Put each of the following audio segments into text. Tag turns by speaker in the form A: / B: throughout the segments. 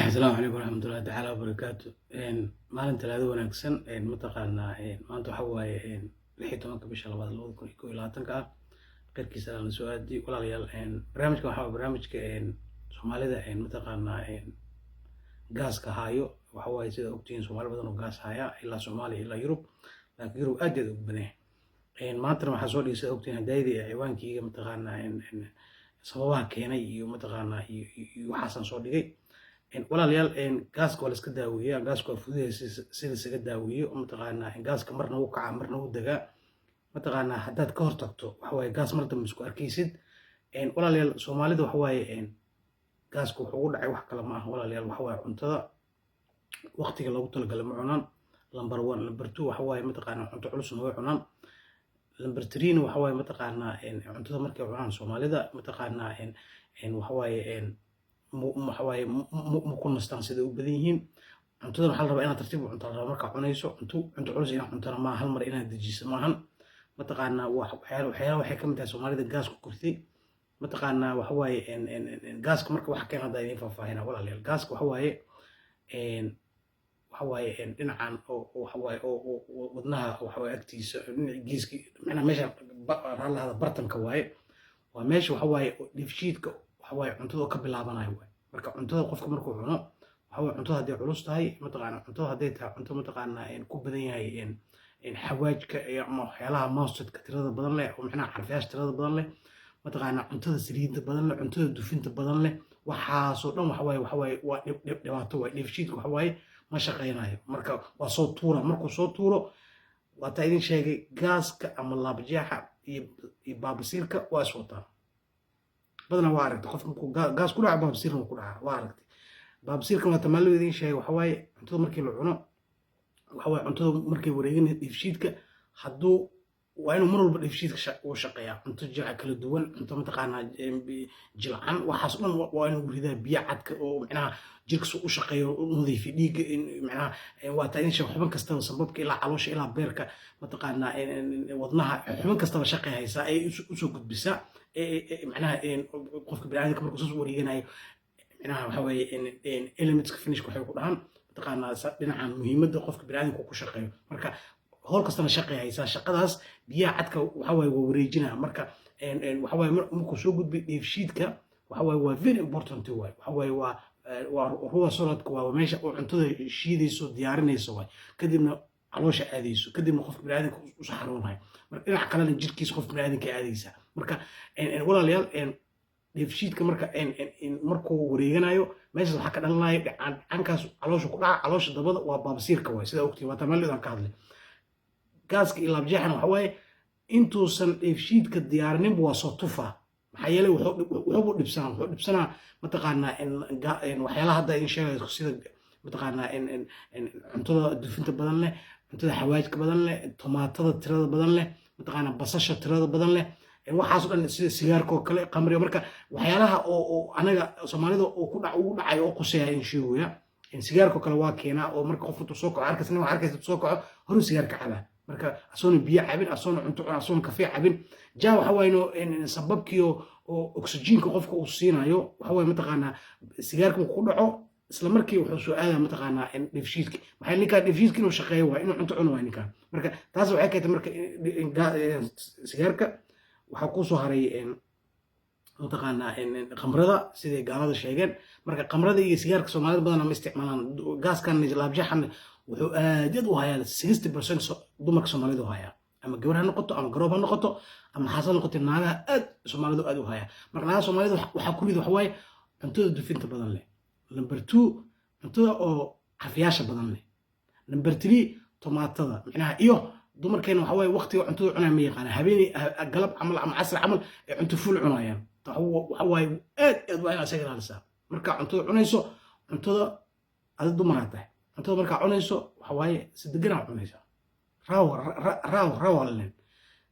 A: السلام عليكم ورحمة الله تعالى وبركاته. مالin talaado wanaagsan mataqaanaa maanta waxa waaye 16 bisha 2021 qeyrkiisa aan soo aadi walaalayaal barnaamijka waxa barnaamijka Soomaalida mataqaanaa gaaska haayo waxa waaye sida ogtiin Soomaali badan oo gaas haya ilaa Soomaaliya ilaa Yurub laakiin Yurub aad u badan maanta waxa soo dhigay ogtiin hadaydii ciwaankii mataqaanaa sababaha keenay iyo mataqaanaa iyo waxaasan soo dhigay walaalayaal gaaska waa la iska daaweeyaa gaaska waa fududeysa sida isaga daaweeyo mataqaanaa gaaska marna uu kaca marna uu dagaa mataqaanaa haddaad ka hortagto waxa waaye gaas mar dambe isku arkaysid walaalayaal Soomaalida waxa waaye gaaska wuxuu ugu dhacay wax kale ma aha walaalayaal waxa waaye cuntada waqtiga loogu talagalay ma cunaan number 1 number 2 waxa waaye mataqaanaa cunto culus ma cunaan number 3 waxa waaye mataqaanaa cuntada markay cunaan Soomaalida mataqaanaa waxa waaye waxawaaye ma ku nastaan sida u badan yihiin cuntada waxa la rabaa inaad tartiib u cunto marka cunayso cunto culus inaad cuntana ma hal mar inaad dejiso maahan mataqaanaa waxyaalo waxay ka mid tahay Soomaalida gaas ku kurtay mataqaanaa waxa waaye gaaska marka waxa keen hadda idin faahfaahina walaalayaal gaaska waxa waaye dhinacan oo waxa waaye oo wadnaha waxa waaye agtiisa geeski macnaha meesha raalaha bartanka waaye waa meesha waxa waaye dheefshiidka waxa waaye cuntada ka bilaabanayo waaye marka cuntada qofka markuu cuno waxa waaye cuntada haday culus tahay mataqaanaa cuntada haday tahay cunto mataqaanaa ku badan yahay xawaajka ama waxyaalaha mustardka tirada badan leh oo macnaha carfiyaasha tirada badan leh mataqaanaa cuntada saliidda badan leh cuntada dufinta badan leh waxaasoo dhan waxa waaye waa dhibaato waaye dheefshiidka waxa waaye ma shaqaynayo marka waa soo tuura markuu soo tuuro waa taa idin sheegay gaaska ama laabjeexa iyo baabasiirka waa is wataa بدنا وارد قف غاز كله عباب بصير كله وارد باب بصير كما تملوا يدين شيء وحواي أنتو مركي العنو وحواي أنتو مركي وريجين يفشيدك حدو وين مروا باليفشيدك وشقيا أنتو جرع كل الدول أنتو متقانا جلعان وحصلنا وين وريدا بيعتك ومعناها جركس وشقيا نظيف ديك معناها واتين شو حبن كستو سببك إلى علوش إلى بيركا متقانا وضناها حبن كستو شقيا هاي ساي وسوق بسا معناها قفك بالعادة كبر قصص وريجناي معناها وحوي elements كفينش كحيو كلهم متقانا دينعا مهمة قفك بالعادة كوكو شقيا مركا هول كستنا شقيا هاي شقadaas biya cadka waxa way wareejinaa marka waxa way markuu soo gudbi dheefshiidka waxa way waa very important waxa way waa ruuxa socodka waa meesha oo cuntada shiidayso diyaarinayso way kadibna caloosha aadayso kadibna qofka bini'aadamka u saxaroonayo marka dhinac kale jirkiisa qofka bini'aadamka aadaysa marka walaalayaal dheefshiidka markuu wareeganayo meesha waxa ka dhalanayo dhankaas caloosha ku dhaca caloosha dabada waa baabsiirka way sida ogtii waa tamalidan ka hadlay gaaska iyo laabjeexana waxa waaye intuusan dheefshiidka diyaarinin waa soo tufa maxaa yeelay wuxuu dhibsanaa mataqaanaa waxyaalaha hadda idin sheegayo sida mataqaanaa cuntada dufinta badan leh cuntada xawaajka badan leh tomaatada tirada badan leh mataqaanaa basasha tirada badan leh waxaasoo dhan sida sigaarka oo kale qamriga marka waxyaalaha oo anaga Soomaalida oo ugu dhacay oo quseeya in sheegaya sigaarka kale waa keenaa oo marka qofku soo kaco arkaysa soo kaco hore sigaarka cabaa marka asoon biyo cabin asoon cunto asoon kafee cabin jaa waxa wayno sababkii oo oxygenka qofka uu siinayo waxa way mataqaanaa sigaarka ku dhaco isla markii wuxuu soo aadaa mataqaanaa dheefshiidka maxay ninka dheefshiidka inuu shaqeeyo waa inuu cunto cuno waa ninka marka taas waxay keentay marka sigaarka waxa ku soo haray mataqaanaa qamrada sidii gaalada sheegeen marka qamrada iyo sigaarka Soomaalida badan ma isticmaalaan gaaskan laabjeexan wuxuu aad u hayaa 60% dumarka Soomaalida u hayaa ama gabar ha noqoto ama garoob ha noqoto ama xaasad noqoto naagaha aad Soomaalida aad u hayaa marka naagaha Soomaalida waxa ku rido waxa waaye cuntada dufinta badan leh number 2 cuntada oo xafiyaasha badan leh number 3 tomaatada macnaha iyo dumarkeena waxa waaye waqtiga cuntada cunaa ma yaqaan habeenii galab camal ama casr camal ay cunto fuul cunayaan waxa waaye aad waa inaad isaga ilaalisaa marka cuntada cunayso cuntada aad dumaraatay cuntada marka cunayso waxa waaye si degan aad cunaysaa raaw len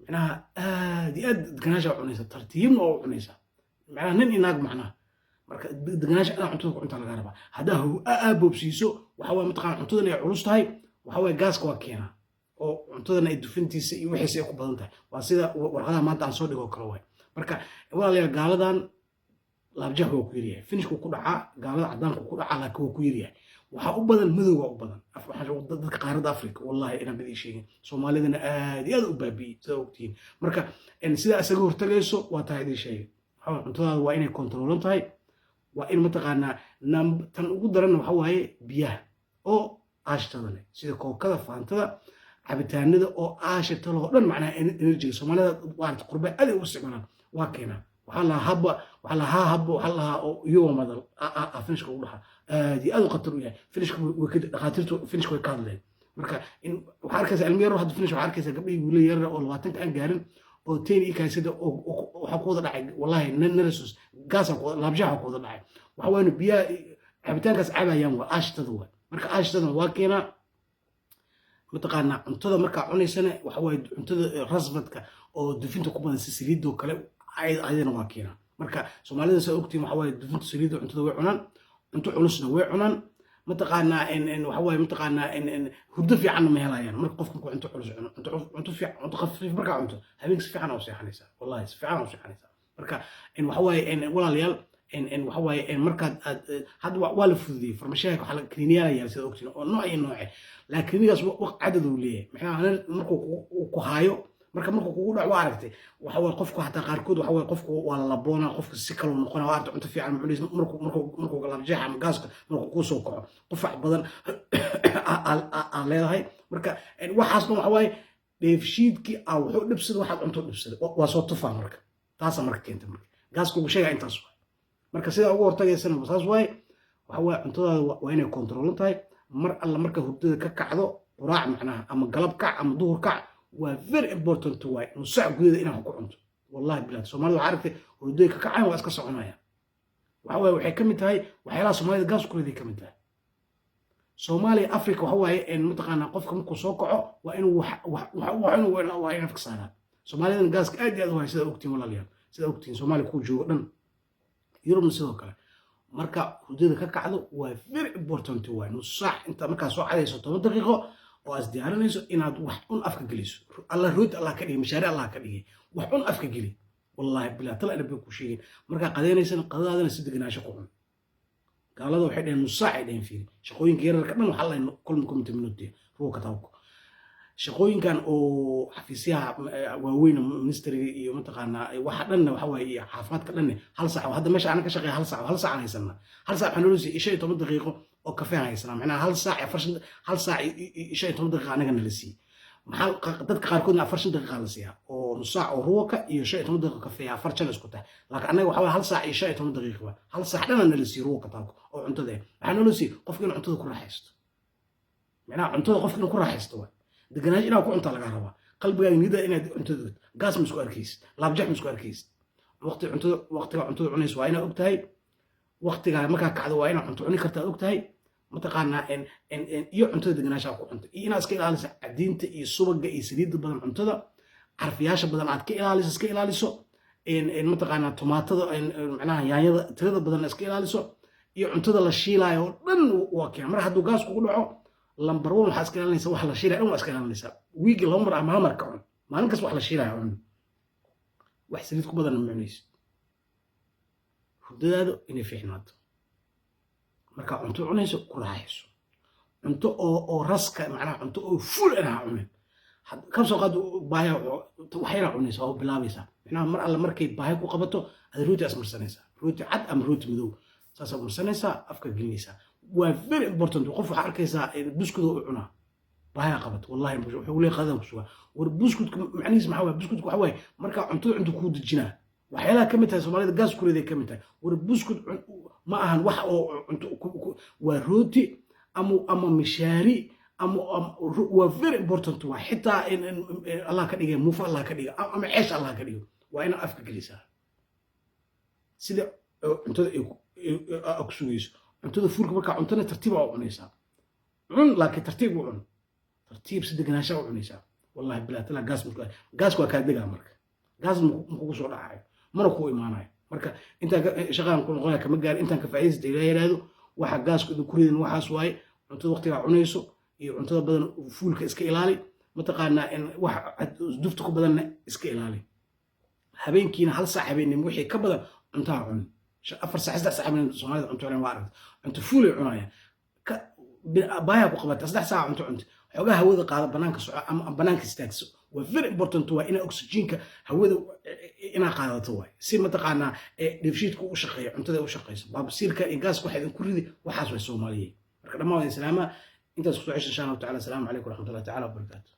A: macnaha aad deganaansha cunaysa tartiibna oo cunaysa macnaha nin inaag macnaha marka deganaansha aad cuntada ku cunta laga rabaa hadaa boobsiiso waxa waaye mataqaan cuntada ay culus tahay waxa waaye gaaska waa keenaa oo cuntadana ay dufintiisa iyo wixiisa ay ku badan tahay waa sida warqadaha maanta aan soo dhigo kala way marka walaalayaal gaaladan laabjeex waa ku yaryahay finishku ku dhacaa gaalada cadaanku ku dhacaa laakiin waa ku yaryahay waxaa u badan madowga u badan dadka qaaradda afrika wallahi inaan bad ii sheegin soomaalidana aad iyo aad u baabi'iyey sida ogtihiin marka sidaa isaga hortagayso waa tahay idin sheegay cuntadaada waa inay kontroolan tahay waa in mataqaanaa tan ugu daranna waxa waaye biyaha oo aashtada leh sida kookada faantada cabitaanada oo aashata loo dhan macnaha enerjiga soomaalida waarta qurbe aad u isticmaalaan waa keenaa waxaa lahaa habba waxaa lahaa oo iyagoo madal finishka ugu dhaxa aad iyo aad u khatar u yahay finishka dhakhaatiirtu finishka way ka hadleen marka waxaa arkaysa ilmo yaro hadda finish waxaa arkaysa gabdhihii wiila yarara oo 20 aan gaarin oo teen ii kaysada waxaa ku wada dhacay wallahi narasus gaasa laabjaha ku wada dhacay waxa weyn biyaha cabitaankaas cabayaan waa aashtada waa marka aashtada waa keenaa mataqaanaa cuntada markaa cunaysana waxa waaye cuntada rasbadka oo dufinta ku badan si saliidoo kale ayadana waa keenaa marka soomaalida saa ogtiin waxa waaye dufinta saliidda cuntada way cunaan cunto culusna way cunaan mataqaanaa waxa waaye mataqaanaa hurdo fiicanna ma helayaan marka qofka markuu cunto culus cuno cunto khafiif markaa cunto habeenka si fiican u seexanaysaa wallahi si fiican u seexanaysaa marka waxa waaye walaalayaal waxa waaye markaad hadda waa la fududiyey farmashiyaha waxa la kliniyaala yaal sida ogtiin oo nooc iyo nooce laakiin klinigaas waqti cadad uu leeyahay maxaa markuu ku haayo markuu kugu dhac waa aragtay waxa waaye qofku hataa qaarkood waxa waaye qofku waa la laboonaa qofku si kale uu noqonaa waa aragtay cunto fiican muxuulis markuu laabjeexa ama gaaska markuu ku soo kaco qufac badan aan leedahay marka waxaasna waxa waaye dheefshiidkii wuxuu dhibsada waxaad cunto dhibsada waa soo tufaa marka taasa marka keenta marka gaaska ugu sheegaa intaas marka sidaa ugu hortagaysana saas waaye waxa waaye cuntadaada waa inay kontroolan tahay mar alla marka hurdada ka kacdo quraac macnaha ama galab kac ama duhur kac waa very important waay nusac gudaheeda inaan ku cunto wallahi bilaad soomaalida waxaa aragtay hurdada ka kacaan waa iska soconayaan waxa waaye waxay ka mid tahay waxyaalaha soomaalida gaas kuleeday ka mid tahay soomaaliya africa waxa waaye mataqaanaa qofka markuu soo kaco waa inuu waa inuu afka saaraa soomaalidan gaaska aad iyo aad u hay sida ogtiin walaalayaal sida ogtiin soomaaliya kuu joogo dhan yurubna sidoo kale marka hurdada ka kacdo waa very important waay nus saac inta markaa soo cadayso 10 daqiiqo oo as diyaarinayso inaad wax un afka geliso allah rood allah ka dhigay mashaari allah ka dhigay wax un afka geli wallahi bilaa tala ina ku sheegin markaa qadaynaysan qadaadana si deganaansho ku cun gaalada waxay dhaheen nus saac ay dhaheen fiiri shaqooyinka yararka dhan waxa la kulmi committee minute ruuka taawko shaqooyinkan oo xafiisyaha waaweyn ministeriga iyo mataqaanaa waxa dhanna waxa waaye caafimaadka dhanne hal saac hadda meesha aan ka shaqeeyo hal saac aan haysanaa hal saac waxaan nolosii 15 daqiiqo oo kafee haysanaa macnaha hal saac 15 daqiiqo anaga nala sii maxaa dadka qaarkoodna 40 daqiiqo la siiyaa oo nus saac oo ruuka iyo 15 daqiiqo kafee afar jan isku tahay laakiin anaga waxa waaye hal saac iyo 15 daqiiqo hal saac dhan nala sii ruuka taako oo cuntada waxaan nolosii qofka inuu cuntada ku raaxaysto macnaha cuntada qofka inuu ku raaxaysto waa deganaash inaad ku cuntaa laga rabaa qalbigaaga niyada inaad cuntada gaas ma isku arkaysid laabjax ma isku arkaysid waqtiga cuntada cunaysa waa inaad ogtahay waqtigaa markaa kacdo waa inaad cunto cuni kartaa ogtahay mataqaanaa iyo cuntada deganaashaa ku cunta iyo inaad iska ilaaliso cadiinta iyo subaga iyo saliidda badan cuntada carfiyaasha badan aad iska ilaaliso mataqaanaa tomaatada macnaha yaanyada tirada badan iska ilaaliso iyo cuntada la shiilaayo oo dhan waa keena mar hadduu gaas kugu dhaco lambar 1 waxaa iska ilaalinaysa wax la shiilaayo waa iska ilaalinaysaa wiigi laba mar ama hamar ka cun maalin kas wax la shiilaayo cun wax saliid ku badan ma cunaysid hurdadaada inay fiicnaato marka cunto cunayso ku raaxayso cunto oo raska macnaha cunto oo full ana cunin ka soo qaad baaya waxayna cunaysaa oo bilaabaysaa macnaha mar alla markay baaya ku qabato aad rooti asmarsanaysaa rooti cad ama rooti madow saas aad marsanaysaa afka gelinaysaa waa very important qof waxa arkaysaa buskud oo cunaa baaya qabat wallahi wuxuu leeyahay qadan ku suga war buskudka macnihiis maxaa waa buskudku waxa way marka cunto ku dejinaa waxyaalaha ka mid tahay soomaalida gaas kuleeday ka mid tahay war buskud ma ahan wax oo cunto waa rooti ama mishaari waa very important waa xitaa allah ka dhigay muufa allah ka dhigay ama ceesh allah ka dhigo waa ina afka gelisaa sida cuntada ay ku sugayso cuntada fuulka markaa cuntana tartiib aa u cunaysaa cun laakiin tartiib u cun tartiib si deganaansha u cunaysaa wallahi bilaa talaa gaas waa kaa degaa marka gaas makugu soo dhacayo mana kuu imaanayo marka intaan shaqaan ku noqonaya kama gaari intaan ka faa'iidaysta ilaa yaraado waxa gaaska ku ridan waxaas waaye cuntada waqtigaa cunayso iyo cuntada badan fuulka iska ilaali mataqaanaa wax dufta ku badanna iska ilaali habeenkiina hal saac habeenimo wixii ka badan cuntaa cun afar saac saddex saac min soomaalida cunto cunaan waa aragta cunto fuulay cunaya baayaa ku qabata saddex saac cunto cunto xoogaa hawada qaada banaanka soco ama banaanka istaagso waa very important waa inaa oxygenka hawada inaa qaadato waay si mataqaanaa dheefshiidka u shaqeeya cuntada u shaqeyso baabasiirka iyo gaaska waxa idin ku ridi waxaas way soomaaliyeed marka dhammaan islaamaha intaas ku soo cesha insha allahu tacala asalaamu calaykum waraxmatullahi tacaala wabarakaatu